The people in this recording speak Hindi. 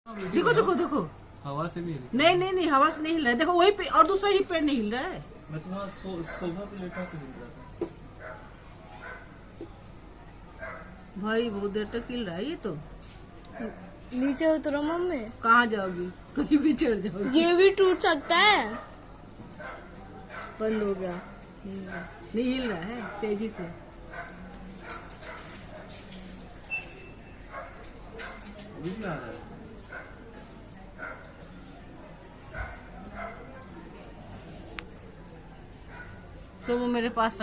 देखो देखो देखो, हवा से भी हिल। नहीं नहीं नहीं, हवा से नहीं हिल रहा है। देखो वही पे और दूसरा ही पेड़ नहीं हिल रहा है। मैं तुम्हारा सोफा पे लेटा के हिल रहा था। भाई बहुत देर तक हिल रहा है ये तो। नीचे उतरो मम्मी। कहाँ जाओगी? कहीं भी चढ़ जाओगी। ये भी टूट सकता है। बंद हो गया। नहीं हिल रहा है तेजी से। रुक ना रहा है। सोमो मेरे पास